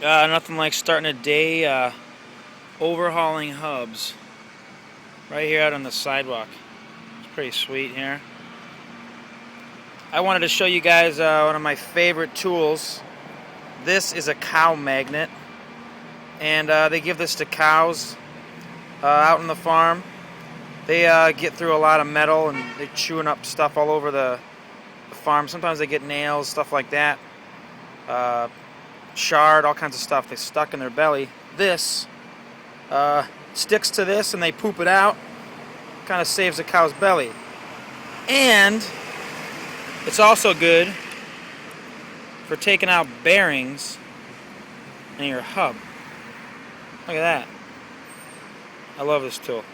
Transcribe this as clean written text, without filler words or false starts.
Nothing like starting a day overhauling hubs right here out on the sidewalk. It's pretty sweet here. I wanted to show you guys one of my favorite tools. This is a cow magnet, and they give this to cows out on the farm. They get through a lot of metal and they're chewing up stuff all over the farm. Sometimes they get nails, stuff like that. Shard, all kinds of stuff they stuck in their belly. This sticks to this and they poop it out. Kind of saves the cow's belly. And it's also good for taking out bearings in your hub. Look at that. I love this tool.